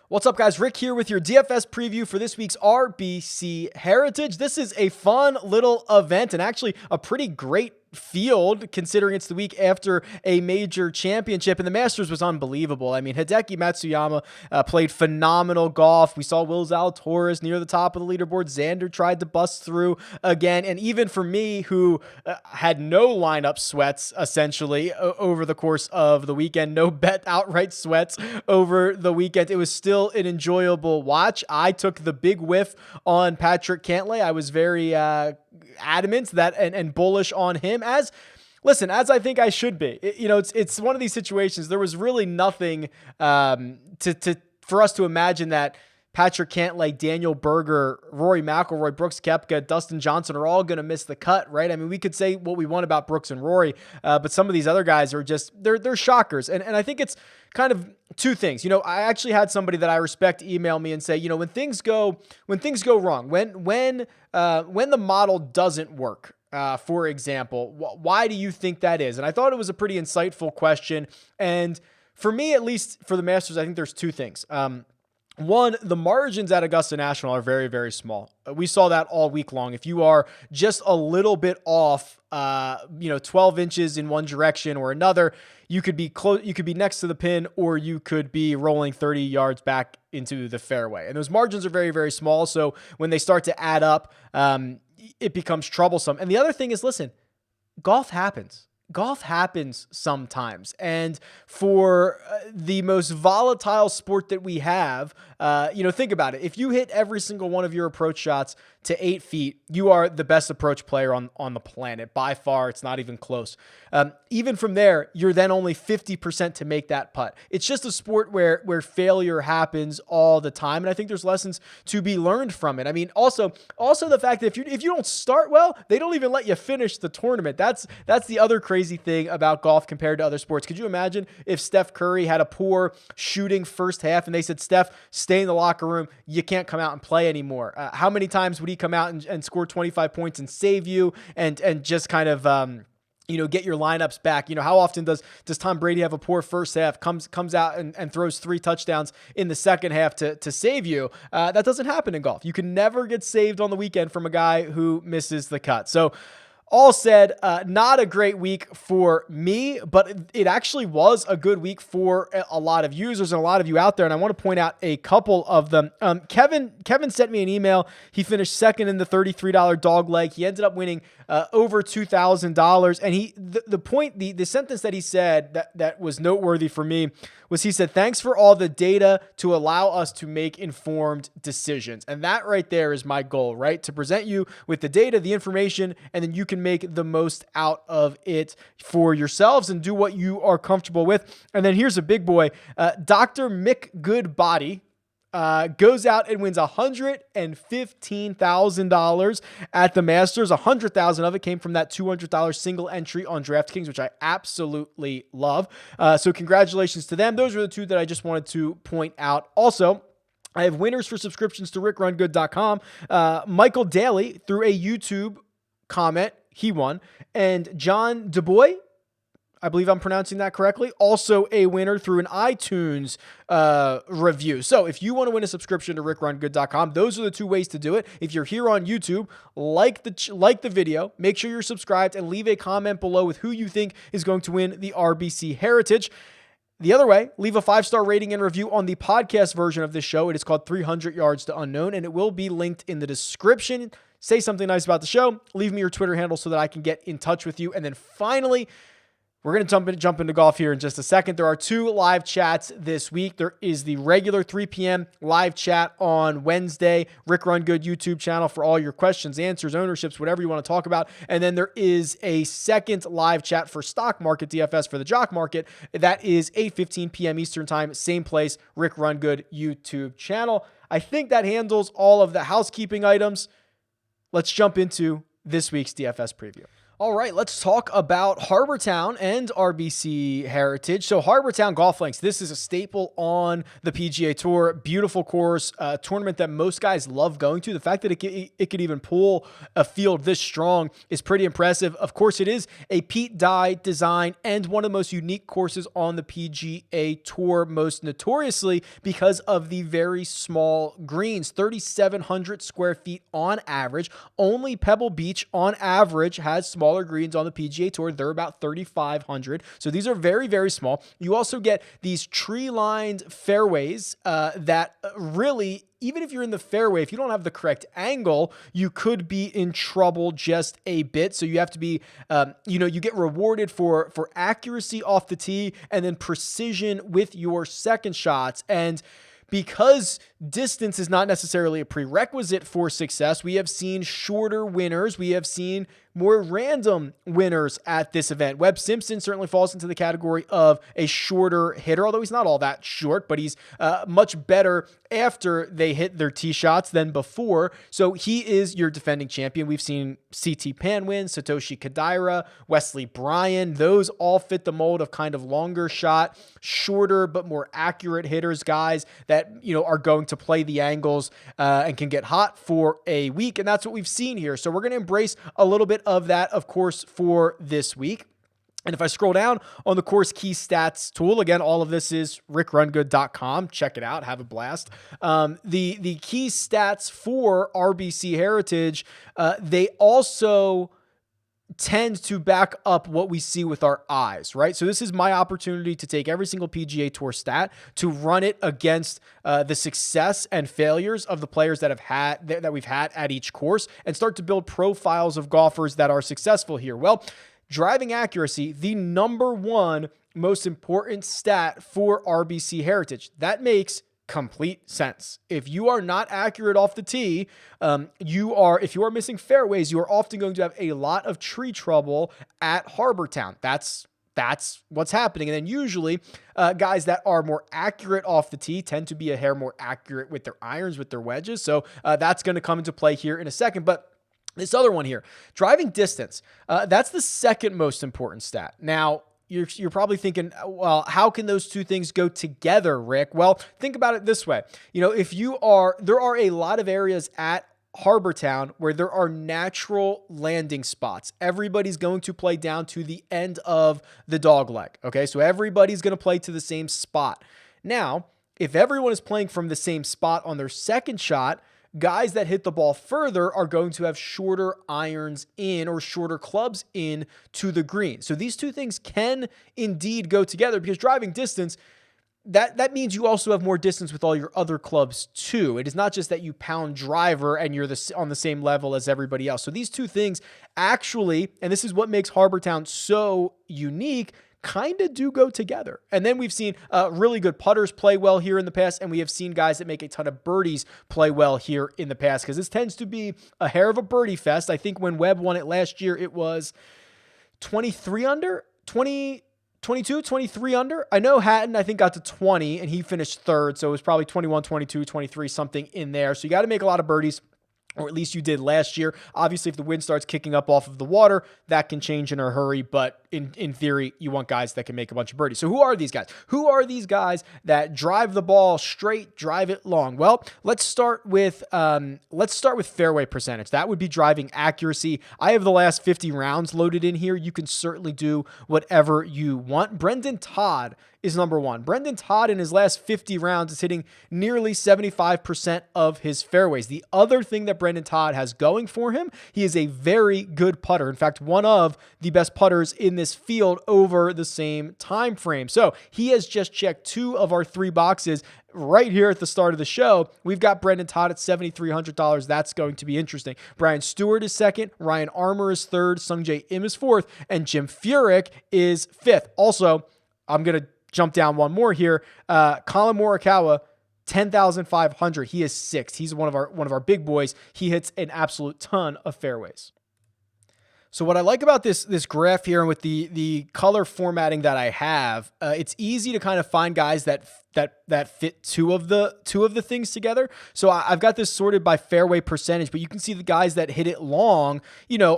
What's up, guys? Rick here with your DFS preview for this week's RBC Heritage. This is a fun little event and actually a pretty great field considering it's the week after a major championship, and the Masters was unbelievable. I mean, Hideki Matsuyama played phenomenal golf. We saw Will Zalatoris near the top of the leaderboard. Xander tried to bust through again, and even for me, who had no lineup sweats essentially over the course of the weekend, no bet outright sweats over the weekend, it was still an enjoyable watch. I took the big whiff on Patrick Cantlay. I was very adamant that and bullish on him, as I think I should be. It's one of these situations. There was really nothing for us to imagine that Patrick Cantlay, Daniel Berger, Rory McIlroy, Brooks Koepka, Dustin Johnson are all going to miss the cut, right? I mean, we could say what we want about Brooks and Rory, but some of these other guys are just, they're shockers. And I think it's kind of two things. I actually had somebody that I respect email me and say, when things go wrong, when the model doesn't work, for example, why do you think that is? And I thought it was a pretty insightful question. And for me, at least for the Masters, I think there's two things. One, the margins at Augusta National are very, very small. We saw that all week long. If you are just a little bit off, 12 inches in one direction or another, you could be close. You could be next to the pin, or you could be rolling 30 yards back into the fairway. And those margins are very, very small. So when they start to add up, it becomes troublesome. And the other thing is, listen, golf happens. Golf happens sometimes. And for the most volatile sport that we have, think about it. If you hit every single one of your approach shots to 8 feet, you are the best approach player on the planet. By far, it's not even close. Even from there, you're then only 50% to make that putt. It's just a sport where failure happens all the time. And I think there's lessons to be learned from it. I mean, also the fact that if you don't start well, they don't even let you finish the tournament. That's the other crazy thing about golf compared to other sports. Could you imagine if Steph Curry had a poor shooting first half and they said, Steph, stay in the locker room, you can't come out and play anymore? How many times would he come out and score 25 points and save you and just kind of get your lineups back? How often does Tom Brady have a poor first half, comes out and throws 3 touchdowns in the second half to save you? That doesn't happen in golf. You can never get saved on the weekend from a guy who misses the cut. So all said, not a great week for me, but it actually was a good week for a lot of users and a lot of you out there. And I want to point out a couple of them. Kevin sent me an email. He finished second in the $33 dog leg. He ended up winning over $2,000. And the sentence that he said that was noteworthy for me was, he said, "Thanks for all the data to allow us to make informed decisions." And that right there is my goal, right? To present you with the data, the information, and then you can make the most out of it for yourselves and do what you are comfortable with. And then here's a big boy. Dr. Mick Goodbody goes out and wins $115,000 at the Masters. $100,000 of it came from that $200 single entry on DraftKings, which I absolutely love. So congratulations to them. Those are the two that I just wanted to point out. Also, I have winners for subscriptions to RickRunGood.com. Michael Daly, through a YouTube comment, he won. And John DuBois, I believe I'm pronouncing that correctly, also a winner through an iTunes review. So if you want to win a subscription to RickRunGood.com, those are the two ways to do it. If you're here on YouTube, like the video, make sure you're subscribed, and leave a comment below with who you think is going to win the RBC Heritage. The other way, leave a 5-star rating and review on the podcast version of this show. It is called 300 Yards to Unknown, and it will be linked in the description. Say something nice about the show. Leave me your Twitter handle so that I can get in touch with you. And then finally, we're going to jump into golf here in just a second. There are 2 live chats this week. There is the regular 3 p.m. live chat on Wednesday, Rick Run Good YouTube channel for all your questions, answers, ownerships, whatever you want to talk about. And then there is a second live chat for stock market DFS for the Jock market. That is 8:15 p.m. Eastern time, same place, Rick Run Good YouTube channel. I think that handles all of the housekeeping items. Let's jump into this week's DFS preview. All right, let's talk about Harbour Town and RBC Heritage. So Harbour Town Golf Links, this is a staple on the PGA Tour. Beautiful course, a tournament that most guys love going to. The fact that it could even pull a field this strong is pretty impressive. Of course, it is a Pete Dye design and one of the most unique courses on the PGA Tour, most notoriously because of the very small greens, 3,700 square feet on average. Only Pebble Beach on average has smaller greens on the PGA Tour. They're about 3,500. So these are very, very small. You also get these tree-lined fairways that really, even if you're in the fairway, if you don't have the correct angle, you could be in trouble just a bit. So you have to be, you get rewarded for accuracy off the tee and then precision with your second shots. And because distance is not necessarily a prerequisite for success, we have seen shorter winners. We have seen more random winners at this event. Webb Simpson certainly falls into the category of a shorter hitter, although he's not all that short, but he's much better after they hit their tee shots than before. So he is your defending champion. We've seen CT Pan win, Satoshi Kodaira, Wesley Bryan. Those all fit the mold of kind of longer shot, shorter but more accurate hitters, guys that are going to play the angles and can get hot for a week. And that's what we've seen here. So we're going to embrace a little bit of that, of course, for this week. And if I scroll down on the course key stats tool, again, all of this is RickRunGood.com. Check it out. Have a blast. The key stats for RBC Heritage, they also tend to back up what we see with our eyes, right? So this is my opportunity to take every single PGA Tour stat to run it against the success and failures of the players that we've had at each course and start to build profiles of golfers that are successful here. Well, driving accuracy, the number one most important stat for RBC Heritage. That makes complete sense. If you are not accurate off the tee, if you are missing fairways, you are often going to have a lot of tree trouble at Harbour Town. That's what's happening. And then usually guys that are more accurate off the tee tend to be a hair more accurate with their irons, with their wedges. So that's going to come into play here in a second. But this other one here, driving distance, that's the second most important stat. Now, you're probably thinking, well, how can those two things go together, Rick? Well, think about it this way. There are a lot of areas at Harbour Town where there are natural landing spots. Everybody's going to play down to the end of the dog leg. Okay, so everybody's going to play to the same spot. Now, if everyone is playing from the same spot on their second shot, guys that hit the ball further are going to have shorter irons in or shorter clubs in to the green. So these two things can indeed go together because driving distance, that means you also have more distance with all your other clubs too. It is not just that you pound driver and you're on the same level as everybody else. So these two things actually, and this is what makes Harbour Town so unique, kind of do go together. And then we've seen really good putters play well here in the past, and we have seen guys that make a ton of birdies play well here in the past because this tends to be a hair of a birdie fest. I think when Webb won it last year, it was 23 under, 22, 23 under. I know Hatton, I think, got to 20, and he finished third, so it was probably 21, 22, 23, something in there. So you got to make a lot of birdies, or at least you did last year. Obviously, if the wind starts kicking up off of the water, that can change in a hurry. But in theory, you want guys that can make a bunch of birdies. So who are these guys? Who are these guys that drive the ball straight, drive it long? Well, let's start with fairway percentage. That would be driving accuracy. I have the last 50 rounds loaded in here. You can certainly do whatever you want. Brendan Todd is number one. Brendan Todd in his last 50 rounds is hitting nearly 75% of his fairways. The other thing that Brendan Todd has going for him, he is a very good putter. In fact, one of the best putters in this field over the same time frame. So he has just checked two of our three boxes right here at the start of the show. We've got Brendan Todd at $7,300. That's going to be interesting. Brian Stewart is second. Ryan Armour is third. Sungjae Im is fourth. And Jim Furyk is fifth. Also, I'm going to jump down one more here. Colin Morikawa, 10,500. He is sixth. He's one of our big boys. He hits an absolute ton of fairways. So what I like about this graph here and with the color formatting that I have, it's easy to kind of find guys that that fit two of the things together. So I've got this sorted by fairway percentage, but you can see the guys that hit it long,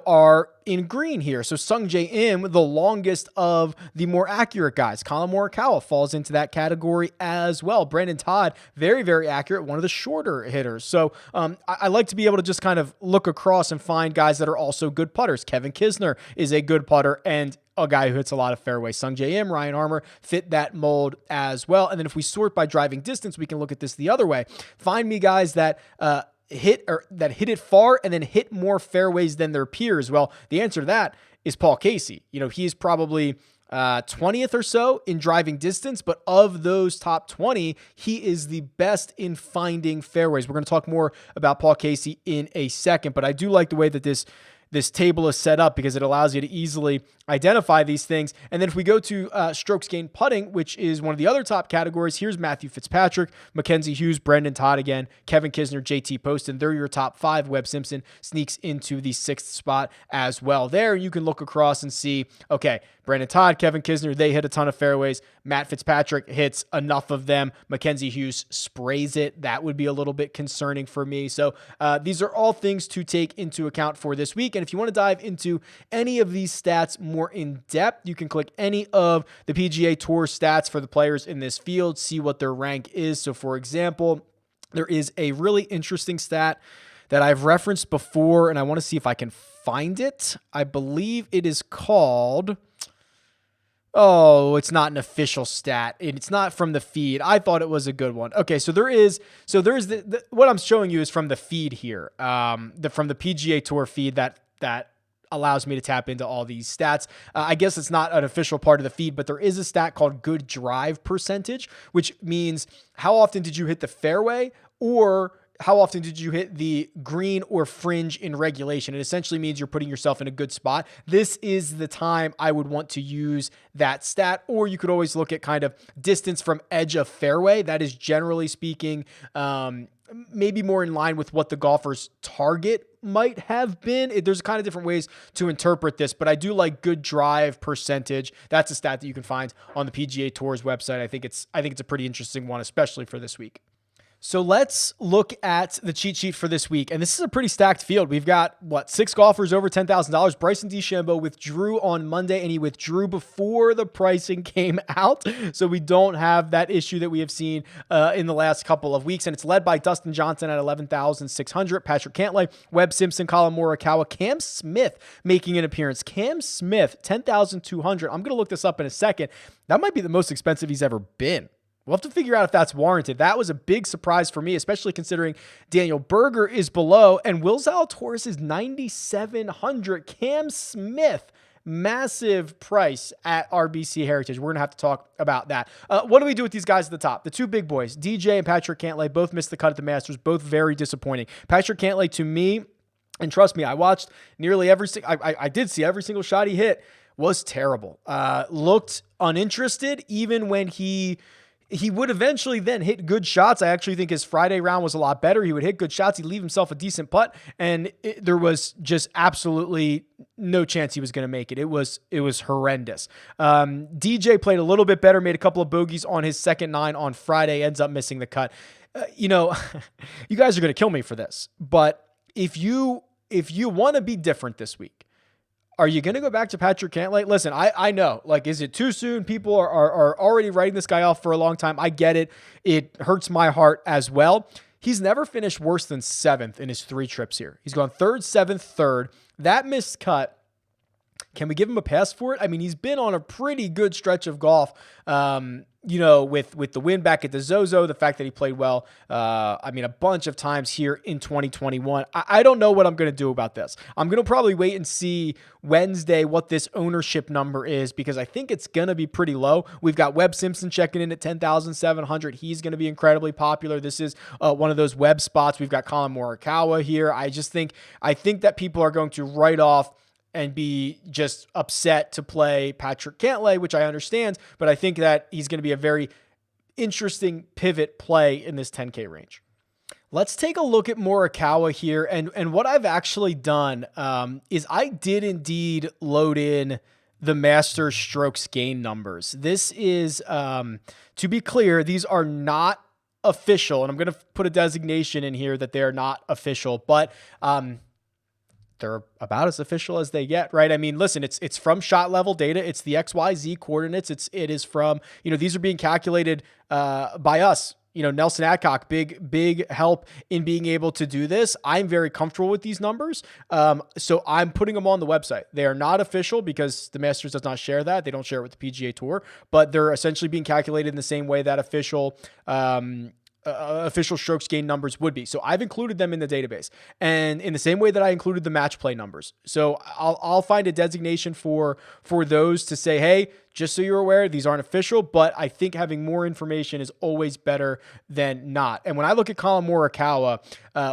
are in green here. So Sung J M, the longest of the more accurate guys. Colin Morikawa falls into that category as well. Brandon Todd, very, very accurate, one of the shorter hitters. So I like to be able to just kind of look across and find guys that are also good putters. Kevin Kisner is a good putter and a guy who hits a lot of fairways. Sung J M, Ryan Armour fit that mold as well. And then if we sort by driving distance, we can look at this the other way. Find me guys that hit it far and then hit more fairways than their peers. Well, the answer to that is Paul Casey. He's probably 20th or so in driving distance, but of those top 20, he is the best in finding fairways. We're going to talk more about Paul Casey in a second, but I do like the way that this table is set up because it allows you to easily identify these things. And then if we go to strokes gained putting, which is one of the other top categories, here's Matthew Fitzpatrick, Mackenzie Hughes, Brendan Todd again, Kevin Kisner, JT Poston. They're your top 5. Webb Simpson sneaks into the 6th spot as well. There you can look across and see, okay, Brendan Todd, Kevin Kisner, they hit a ton of fairways. Matt Fitzpatrick hits enough of them. Mackenzie Hughes sprays it. That would be a little bit concerning for me. So these are all things to take into account for this week. And if you want to dive into any of these stats more in depth, you can click any of the PGA Tour stats for the players in this field, see what their rank is. So for example, there is a really interesting stat that I've referenced before, and I want to see if I can find it. I believe it is called... Oh, it's not an official stat. It's not from the feed. I thought it was a good one. Okay, so there is what I'm showing you is from the feed here, from the PGA Tour feed that allows me to tap into all these stats. I guess it's not an official part of the feed, but there is a stat called good drive percentage, which means how often did you hit the fairway or how often did you hit the green or fringe in regulation? It essentially means you're putting yourself in a good spot. This is the time I would want to use that stat, or you could always look at kind of distance from edge of fairway. That is generally speaking, maybe more in line with what the golfer's target might have been. There's kind of different ways to interpret this, but I do like good drive percentage. That's a stat that you can find on the PGA Tour's website. I think it's a pretty interesting one, especially for this week. So let's look at the cheat sheet for this week. And this is a pretty stacked field. We've got, 6 golfers over $10,000. Bryson DeChambeau withdrew on Monday, and he withdrew before the pricing came out. So we don't have that issue that we have seen in the last couple of weeks. And it's led by Dustin Johnson at $11,600. Patrick Cantlay, Webb Simpson, Colin Morikawa, Cam Smith making an appearance. Cam Smith, $10,200. I'm going to look this up in a second. That might be the most expensive he's ever been. We'll have to figure out if that's warranted. That was a big surprise for me, especially considering Daniel Berger is below and Will Zalatoris is $9,700. Cam Smith, massive price at RBC Heritage. We're going to have to talk about that. What do we do with these guys at the top? The two big boys, DJ and Patrick Cantlay, both missed the cut at the Masters, both very disappointing. Patrick Cantlay, to me, and trust me, I watched nearly I did see every single shot he hit, was terrible. Looked uninterested even when he would eventually then hit good shots. I actually think his Friday round was a lot better. He would hit good shots. He'd leave himself a decent putt, and there was just absolutely no chance he was going to make it. It was horrendous. DJ played a little bit better, made a couple of bogeys on his second 9 on Friday, ends up missing the cut. You guys are going to kill me for this, but if you want to be different this week, are you going to go back to Patrick Cantlay? Listen, I know, is it too soon? People are already writing this guy off for a long time. I get it. It hurts my heart as well. He's never finished worse than 7th in his 3 trips here. He's gone 3rd, 7th, 3rd. That missed cut, can we give him a pass for it? I mean, he's been on a pretty good stretch of golf, with the win back at the Zozo, the fact that he played well, a bunch of times here in 2021. I don't know what I'm going to do about this. I'm going to probably wait and see Wednesday what this ownership number is, because I think it's going to be pretty low. We've got Webb Simpson checking in at 10,700. He's going to be incredibly popular. This is one of those Webb spots. We've got Colin Morikawa here. I think that people are going to write off and be just upset to play Patrick Cantlay, which I understand, but I think that he's going to be a very interesting pivot play in this 10K range. Let's take a look at Morikawa here. And what I've actually done is I did indeed load in the Masters strokes gain numbers. This is, to be clear, these are not official, and I'm going to put a designation in here that they're not official, but they're about as official as they get, right? I mean, listen, it's from shot level data. It's the XYZ coordinates. It is from, these are being calculated by us. Nelson Adcock, big help in being able to do this. I'm very comfortable with these numbers. So I'm putting them on the website. They are not official because the Masters does not share that. They don't share it with the PGA Tour, but they're essentially being calculated in the same way that official strokes gain numbers would be. So I've included them in the database, and in the same way that I included the match play numbers. So I'll find a designation for those to say, hey, just so you're aware, these aren't official, but I think having more information is always better than not. And when I look at Colin Morikawa,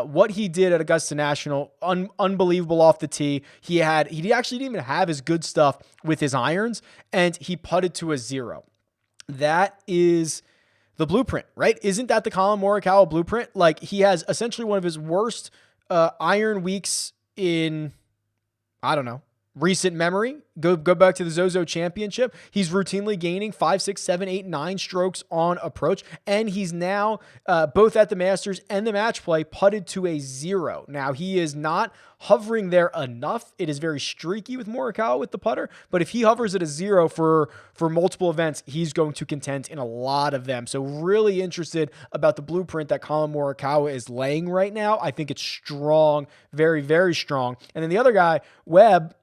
what he did at Augusta National, unbelievable off the tee. He actually didn't even have his good stuff with his irons, and he putted to a 0. That is the blueprint, right? Isn't that the Colin Morikawa blueprint? Like, he has essentially one of his worst iron weeks in, I don't know, recent memory. Go back to the Zozo Championship. He's routinely gaining 5, 6, 7, 8, 9 strokes on approach, and he's now both at the Masters and the match play putted to a 0. Now, he is not hovering there enough. It is very streaky with Morikawa with the putter, but if he hovers at a 0 for multiple events, he's going to contend in a lot of them. So really interested about the blueprint that Colin Morikawa is laying right now. I think it's strong, very, very strong. And then the other guy, Webb,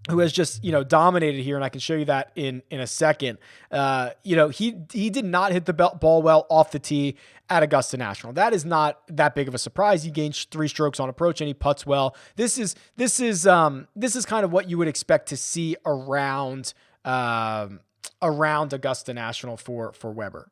who has just, dominated here, and I can show you that in a second. He did not hit the ball well off the tee at Augusta National. That is not that big of a surprise. He gained 3 strokes on approach and he putts well. This is kind of what you would expect to see around Augusta National for Weber.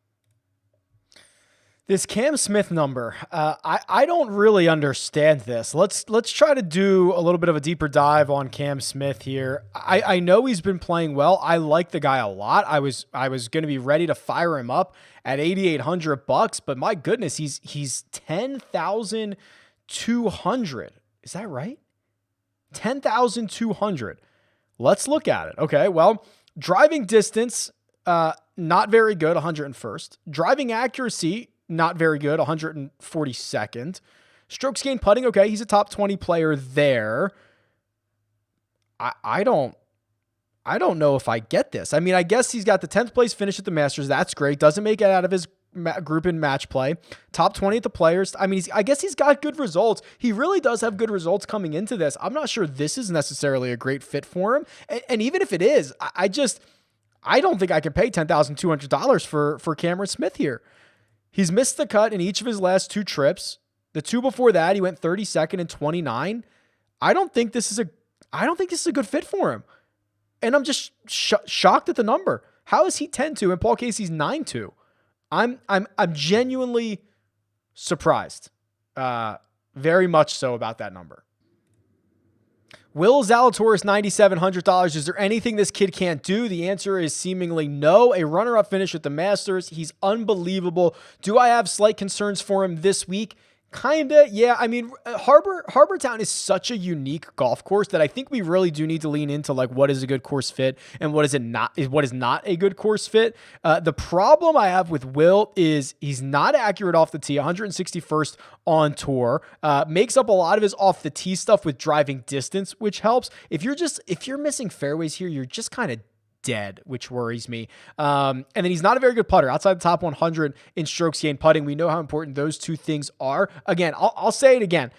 This Cam Smith number, I don't really understand this. Let's try to do a little bit of a deeper dive on Cam Smith here. I know he's been playing well. I like the guy a lot. I was going to be ready to fire him up at $8,800, but my goodness, he's 10,200. Is that right? 10,200. Let's look at it. Okay, well, driving distance, not very good, 101st. Driving accuracy, not very good, 142nd. Strokes gained putting, okay, he's a top 20 player there. I don't know if I get this. I mean, I guess he's got the 10th place finish at the Masters. That's great. Doesn't make it out of his group in match play. Top 20 at the Players. I mean, I guess he's got good results. He really does have good results coming into this. I'm not sure this is necessarily a great fit for him. And even if it is, I don't think I can pay $10,200 for Cameron Smith here. He's missed the cut in each of his last 2 trips. The 2 before that, he went 32nd and 29. I don't think this is a good fit for him. And I'm just shocked at the number. How is he 10-2 and Paul Casey's 9-2? I'm genuinely surprised. Very much so about that number. Will Zalatoris, $9,700. Is there anything this kid can't do? The answer is seemingly no. A runner-up finish at the Masters. He's unbelievable. Do I have slight concerns for him this week? Kinda, yeah. I mean, Harbour Town is such a unique golf course that I think we really do need to lean into like what is a good course fit and what is not a good course fit. The problem I have with Will is he's not accurate off the tee, 161st on tour. Makes up a lot of his off the tee stuff with driving distance, which helps. If you're missing fairways here, you're just kind of dead, which worries me. And then he's not a very good putter outside the top 100 in strokes gained putting. We know how important those 2 things are. Again, I'll say it again.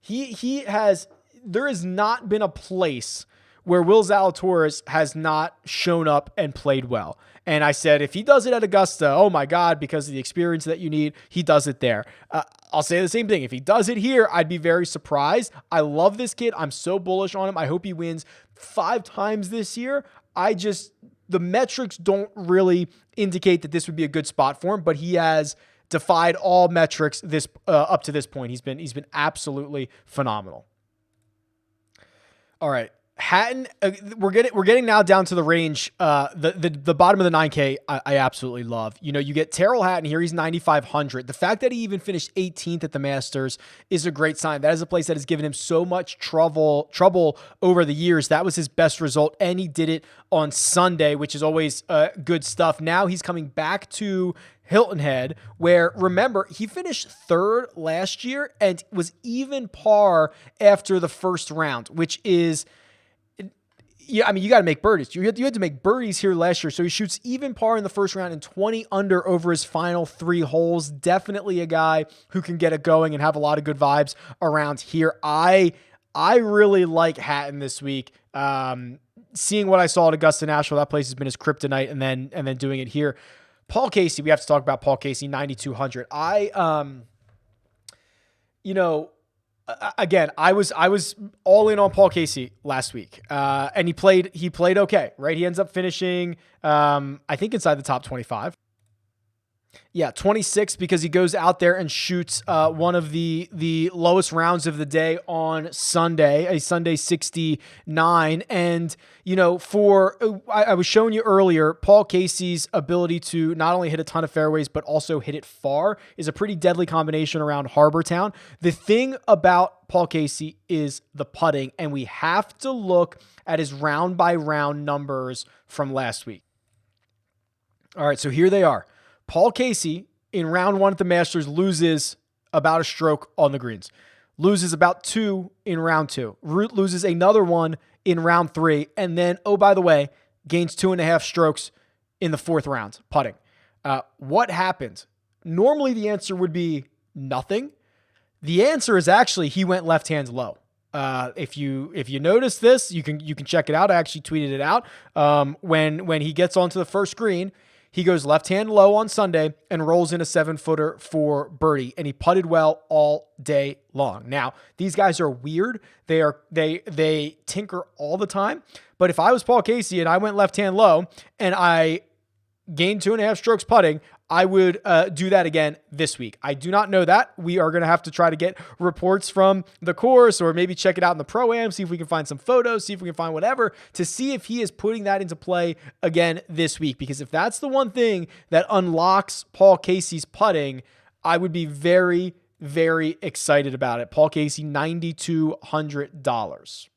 There has not been a place where Will Zalatoris has not shown up and played well. And I said, if he does it at Augusta, oh my God, because of the experience that you need, he does it there. I'll say the same thing. If he does it here, I'd be very surprised. I love this kid. I'm so bullish on him. I hope he wins 5 times this year. The metrics don't really indicate that this would be a good spot for him, but he has defied all metrics up to this point. He's been absolutely phenomenal. All right. Hatton, we're getting now down to the range. The bottom of the 9K, I absolutely love. You know, you get Terrell Hatton here. He's 9,500. The fact that he even finished 18th at the Masters is a great sign. That is a place that has given him so much trouble over the years. That was his best result, and he did it on Sunday, which is always good stuff. Now he's coming back to Hilton Head, where, remember, he finished third last year and was even par after the first round, which is, yeah, I mean, you got to make birdies. You had to make birdies here last year. So he shoots even par in the first round and 20 under over his final 3 holes. Definitely a guy who can get it going and have a lot of good vibes around here. I really like Hatton this week. Seeing what I saw at Augusta National, that place has been his kryptonite, and then doing it here. Paul Casey, we have to talk about Paul Casey, 9,200. Again, I was all in on Paul Casey last week, and he played okay, right? He ends up finishing, I think, inside the top 25. Yeah, 26, because he goes out there and shoots one of the lowest rounds of the day on Sunday, a Sunday 69. And, you know, I was showing you earlier, Paul Casey's ability to not only hit a ton of fairways, but also hit it far is a pretty deadly combination around Harbour Town. The thing about Paul Casey is the putting, and we have to look at his round by round numbers from last week. All right, so here they are. Paul Casey in round 1 at the Masters loses about a stroke on the greens, loses about 2 in round 2, loses another 1 in round 3, and then, oh, by the way, gains 2.5 strokes in the 4th round putting. What happened? Normally the answer would be nothing. The answer is actually he went left hand low. If you notice this, you can check it out. I actually tweeted it out. When he gets onto the first green, he goes left hand low on Sunday and rolls in a 7-footer for birdie, and he putted well all day long. Now, these guys are weird. They tinker all the time. But if I was Paul Casey and I went left hand low and I gained 2.5 strokes putting, I would do that again this week. I do not know that. We are going to have to try to get reports from the course, or maybe check it out in the Pro-Am, see if we can find some photos, see if we can find whatever to see if he is putting that into play again this week. Because if that's the one thing that unlocks Paul Casey's putting, I would be very, very excited about it. Paul Casey, $9,200.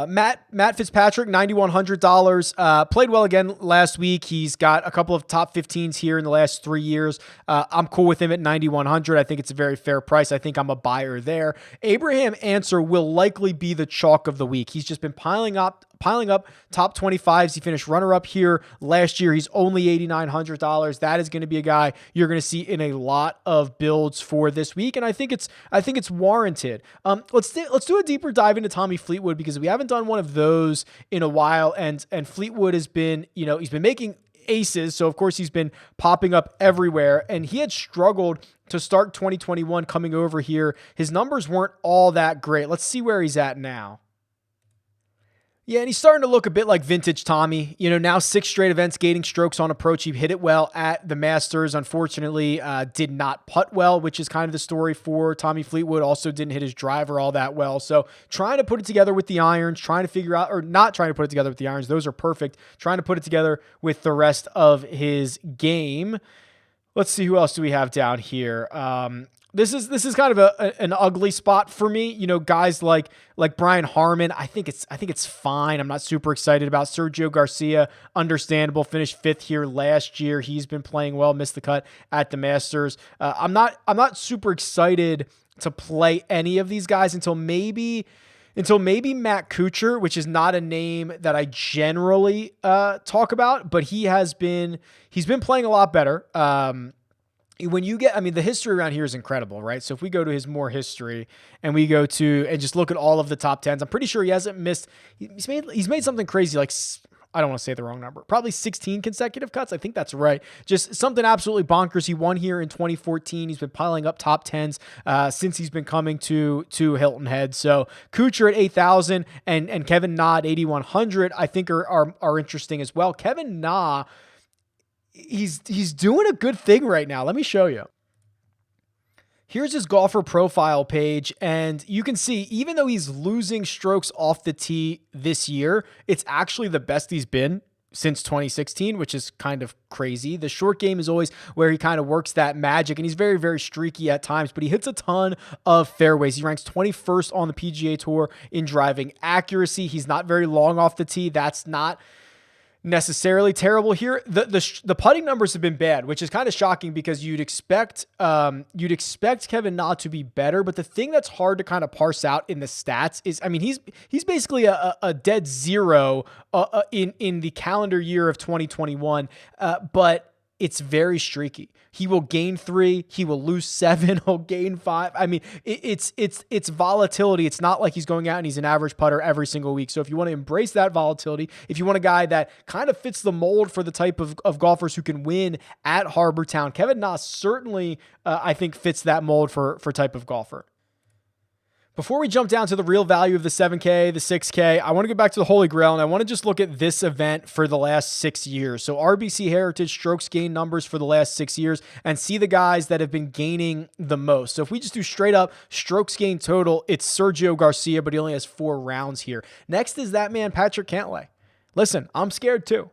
Matt Fitzpatrick, $9,100. Played well again last week. He's got a couple of top 15s here in the last 3 years. I'm cool with him at $9,100. I think it's a very fair price. I think I'm a buyer there. Abraham Answer will likely be the chalk of the week. He's just been piling up top 25s. He finished runner-up here last year. He's only $8,900. That is going to be a guy you're going to see in a lot of builds for this week, and I think it's warranted. Let's do a deeper dive into Tommy Fleetwood, because we haven't done one of those in a while, and Fleetwood has been, he's been making aces, so of course he's been popping up everywhere, and he had struggled to start 2021 coming over here. His numbers weren't all that great. Let's see where he's at now. Yeah, and he's starting to look a bit like vintage Tommy. Now 6 straight events, gaining strokes on approach. He hit it well at the Masters. Unfortunately, did not putt well, which is kind of the story for Tommy Fleetwood. Also didn't hit his driver all that well. So trying to put it together with the irons, trying to figure out, or not trying to put it together with the irons. Those are perfect. Trying to put it together with the rest of his game. Let's see, who else do we have down here? This is kind of an ugly spot for me. Guys like Brian Harmon, I think it's fine. I'm not super excited about Sergio Garcia. Understandable. Finished 5th here last year. He's been playing well. Missed the cut at the Masters. I'm not super excited to play any of these guys until maybe Matt Kuchar, which is not a name that I generally talk about, but he's been playing a lot better. When you get, the history around here is incredible, right? So if we go to his more history and we go to, and just look at all of the top 10s, I'm pretty sure he hasn't missed, he's made something crazy, like, I don't want to say the wrong number, probably 16 consecutive cuts. I think that's right. Just something absolutely bonkers. He won here in 2014. He's been piling up top 10s since he's been coming to Hilton Head. So Kuchar at 8,000 and Kevin Na at 8,100, I think are interesting as well. Kevin Na, he's doing a good thing right now. Let me show you. Here's his golfer profile page, and you can see, even though he's losing strokes off the tee this year, it's actually the best he's been since 2016, which is kind of crazy. The short game is always where he kind of works that magic, and he's very, very streaky at times, but he hits a ton of fairways. He ranks 21st on the PGA Tour in driving accuracy. He's not very long off the tee. That's not necessarily terrible here. The putting numbers have been bad, which is kind of shocking because you'd expect Kevin Na to be better. But the thing that's hard to kind of parse out in the stats is, I mean, he's basically a dead zero in the calendar year of 2021, but it's very streaky. He will gain 3, he will lose 7, he'll gain 5. I mean, it's volatility. It's not like he's going out and he's an average putter every single week. So if you want to embrace that volatility, if you want a guy that kind of fits the mold for the type of golfers who can win at Harbour Town, Kevin Na certainly, I think, fits that mold for type of golfer. Before we jump down to the real value of the 7K, the 6K, I want to go back to the Holy Grail, and I want to just look at this event for the last 6 years. So RBC Heritage strokes gain numbers for the last 6 years and see the guys that have been gaining the most. So if we just do straight up strokes gain total, it's Sergio Garcia, but he only has 4 rounds here. Next is that man, Patrick Cantlay. Listen, I'm scared too.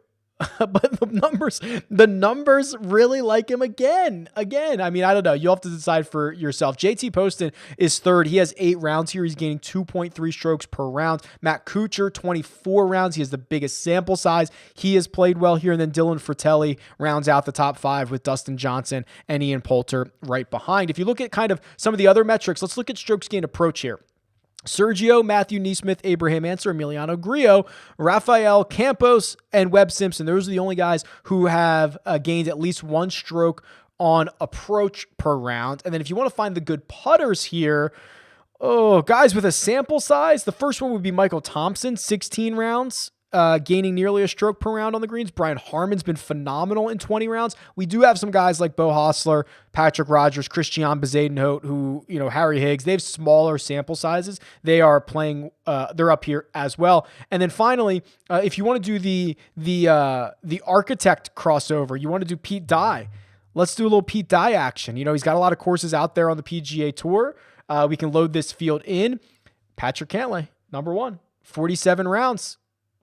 But the numbers really like him again. I mean, I don't know. You'll have to decide for yourself. JT Poston is third. He has 8 rounds here. He's gaining 2.3 strokes per round. Matt Kuchar, 24 rounds. He has the biggest sample size. He has played well here. And then Dylan Fratelli rounds out the top 5 with Dustin Johnson and Ian Poulter right behind. If you look at kind of some of the other metrics, let's look at strokes gain approach here. Sergio, Matthew Neesmith, Abraham Ancer, Emiliano Grillo, Rafael Campos, and Webb Simpson. Those are the only guys who have gained at least 1 stroke on approach per round. And then if you want to find the good putters here, guys with a sample size, the first one would be Michael Thompson, 16 rounds. Gaining nearly a stroke per round on the greens. Brian Harmon's been phenomenal in 20 rounds. We do have some guys like Bo Hostler, Patrick Rogers, Christian Bezadenhout, who, Harry Higgs, they have smaller sample sizes. They are playing, they're up here as well. And then finally, if you want to do the architect crossover, you want to do Pete Dye. Let's do a little Pete Dye action. He's got a lot of courses out there on the PGA Tour. We can load this field in. Patrick Cantlay, number 1, 47 rounds.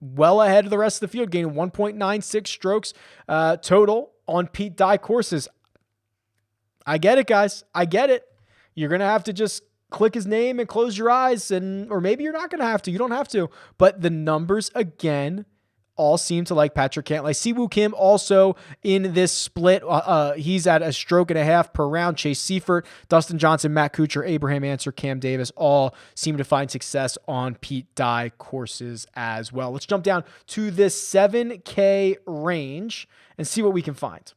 Well ahead of the rest of the field, gaining 1.96 strokes total on Pete Dye courses. I get it, guys. I get it. You're going to have to just click his name and close your eyes, or maybe you're not going to have to. You don't have to. But the numbers, again, all seem to like Patrick Cantlay. Siwoo Kim also in this split. He's at a stroke and a half per round. Chase Seifert, Dustin Johnson, Matt Kuchar, Abraham Ancer, Cam Davis all seem to find success on Pete Dye courses as well. Let's jump down to this 7K range and see what we can find.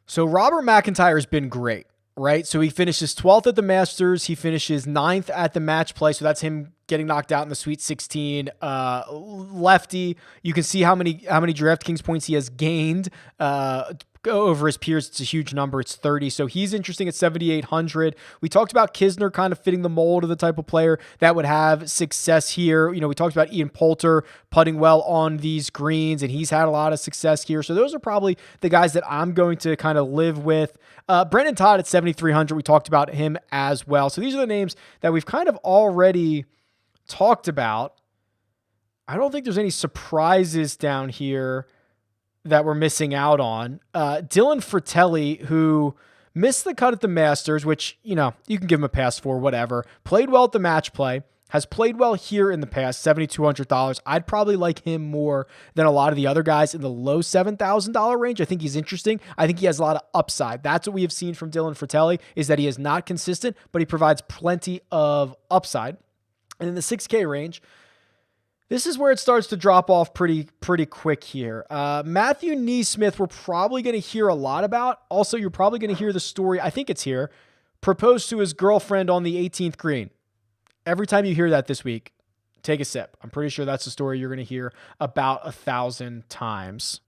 So Robert McIntyre has been great, right? So he finishes 12th at the Masters. He finishes 9th at the match play. So that's him getting knocked out in the Sweet 16. Lefty. You can see how many DraftKings points he has gained over his peers. It's a huge number. It's 30. So he's interesting at 7,800. We talked about Kisner kind of fitting the mold of the type of player that would have success here. We talked about Ian Poulter putting well on these greens, and he's had a lot of success here. So those are probably the guys that I'm going to kind of live with. Brendan Todd at 7,300. We talked about him as well. So these are the names that we've kind of already talked about. I don't think there's any surprises down here that we're missing out on. Dylan Fratelli, who missed the cut at the Masters, which, you can give him a pass for, whatever. Played well at the match play, has played well here in the past, $7,200. I'd probably like him more than a lot of the other guys in the low $7,000 range. I think he's interesting. I think he has a lot of upside. That's what we have seen from Dylan Fratelli, is that he is not consistent, but he provides plenty of upside. And in the 6K range, this is where it starts to drop off pretty quick here. Matthew Neesmith, we're probably going to hear a lot about. Also, you're probably going to hear the story, I think it's here, proposed to his girlfriend on the 18th green. Every time you hear that this week, take a sip. I'm pretty sure that's the story you're going to hear about 1,000 times.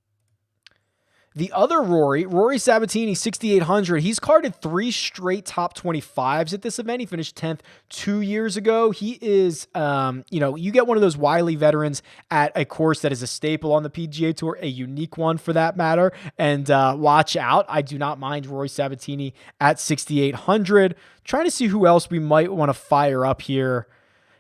The other Rory Sabatini, 6,800. He's carded 3 straight top 25s at this event. He finished 10th 2 years ago. He is, you get one of those wily veterans at a course that is a staple on the PGA Tour, a unique one for that matter. And watch out. I do not mind Rory Sabatini at 6,800. Trying to see who else we might want to fire up here.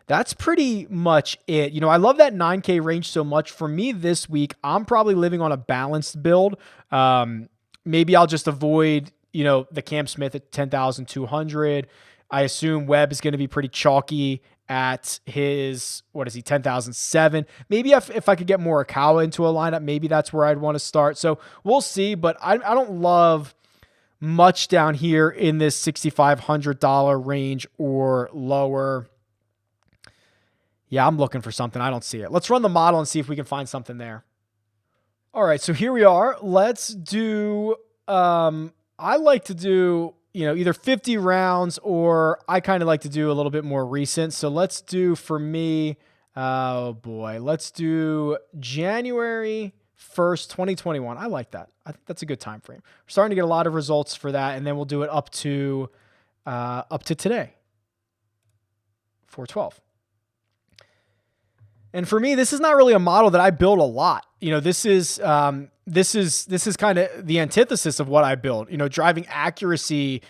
That's pretty much it. I love that 9K range so much. For me this week, I'm probably living on a balanced build. Maybe I'll just avoid, the Cam Smith at 10,200. I assume Webb is going to be pretty chalky at his, 10,007. Maybe if I could get Morikawa into a lineup, maybe that's where I'd want to start. So we'll see, but I don't love much down here in this $6,500 range or lower. Yeah, I'm looking for something. I don't see it. Let's run the model and see if we can find something there. All right, so here we are. Let's do, I like to do, either 50 rounds or I kind of like to do a little bit more recent. So let's do, for me, let's do January 1st, 2021. I like that. I think that's a good time frame. We're starting to get a lot of results for that, and then we'll do it up to today, 4/12. And for me, this is not really a model that I build a lot. This is kind of the antithesis of what I build, driving accuracy,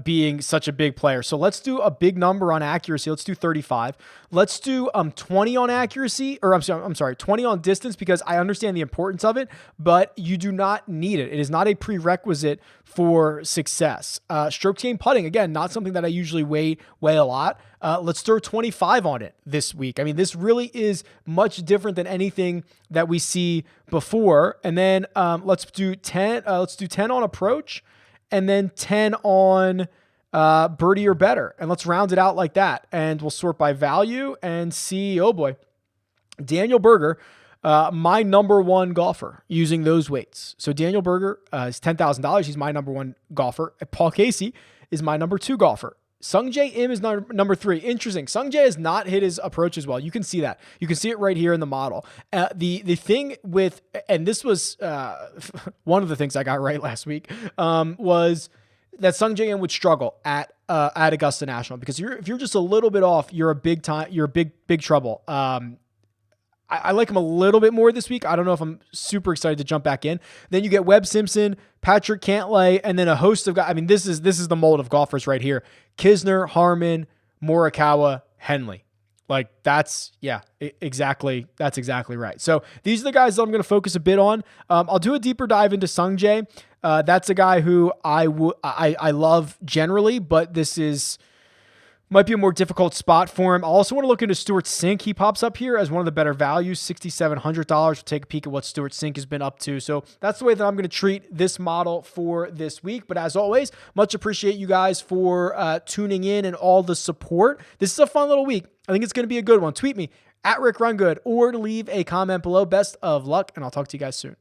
being such a big player. So let's do a big number on accuracy. Let's do 35. Let's do 20 on accuracy, or I'm sorry, 20 on distance, because I understand the importance of it, but you do not need it. It is not a prerequisite for success. Stroke gain putting, again, not something that I usually weigh a lot. Let's throw 25 on it this week. I mean, this really is much different than anything that we see before. And then let's do 10. Let's do 10 on approach, and then 10 on birdie or better. And let's round it out like that. And we'll sort by value and see, oh boy, Daniel Berger, my number one golfer using those weights. So Daniel Berger is $10,000. He's my number one golfer. Paul Casey is my number 2 golfer. Sungjae Im is number 3. Interesting. Sungjae has not hit his approach as well. You can see that. You can see it right here in the model. The thing with, and this was one of the things I got right last week, was that Sungjae Im would struggle at Augusta National, because if you're just a little bit off, you're big trouble. I like him a little bit more this week. I don't know if I'm super excited to jump back in. Then you get Webb Simpson, Patrick Cantlay, and then a host of guys. I mean, this is the mold of golfers right here. Kisner, Harmon, Morikawa, Henley. Like that's exactly right. So these are the guys that I'm going to focus a bit on. I'll do a deeper dive into Sungjae. That's a guy who I love generally, but this might be a more difficult spot for him. I also want to look into Stuart Sink. He pops up here as one of the better values, $6,700. We'll take a peek at what Stuart Sink has been up to. So that's the way that I'm going to treat this model for this week. But as always, much appreciate you guys for tuning in and all the support. This is a fun little week. I think it's going to be a good one. Tweet me at RickRunGood or leave a comment below. Best of luck, and I'll talk to you guys soon.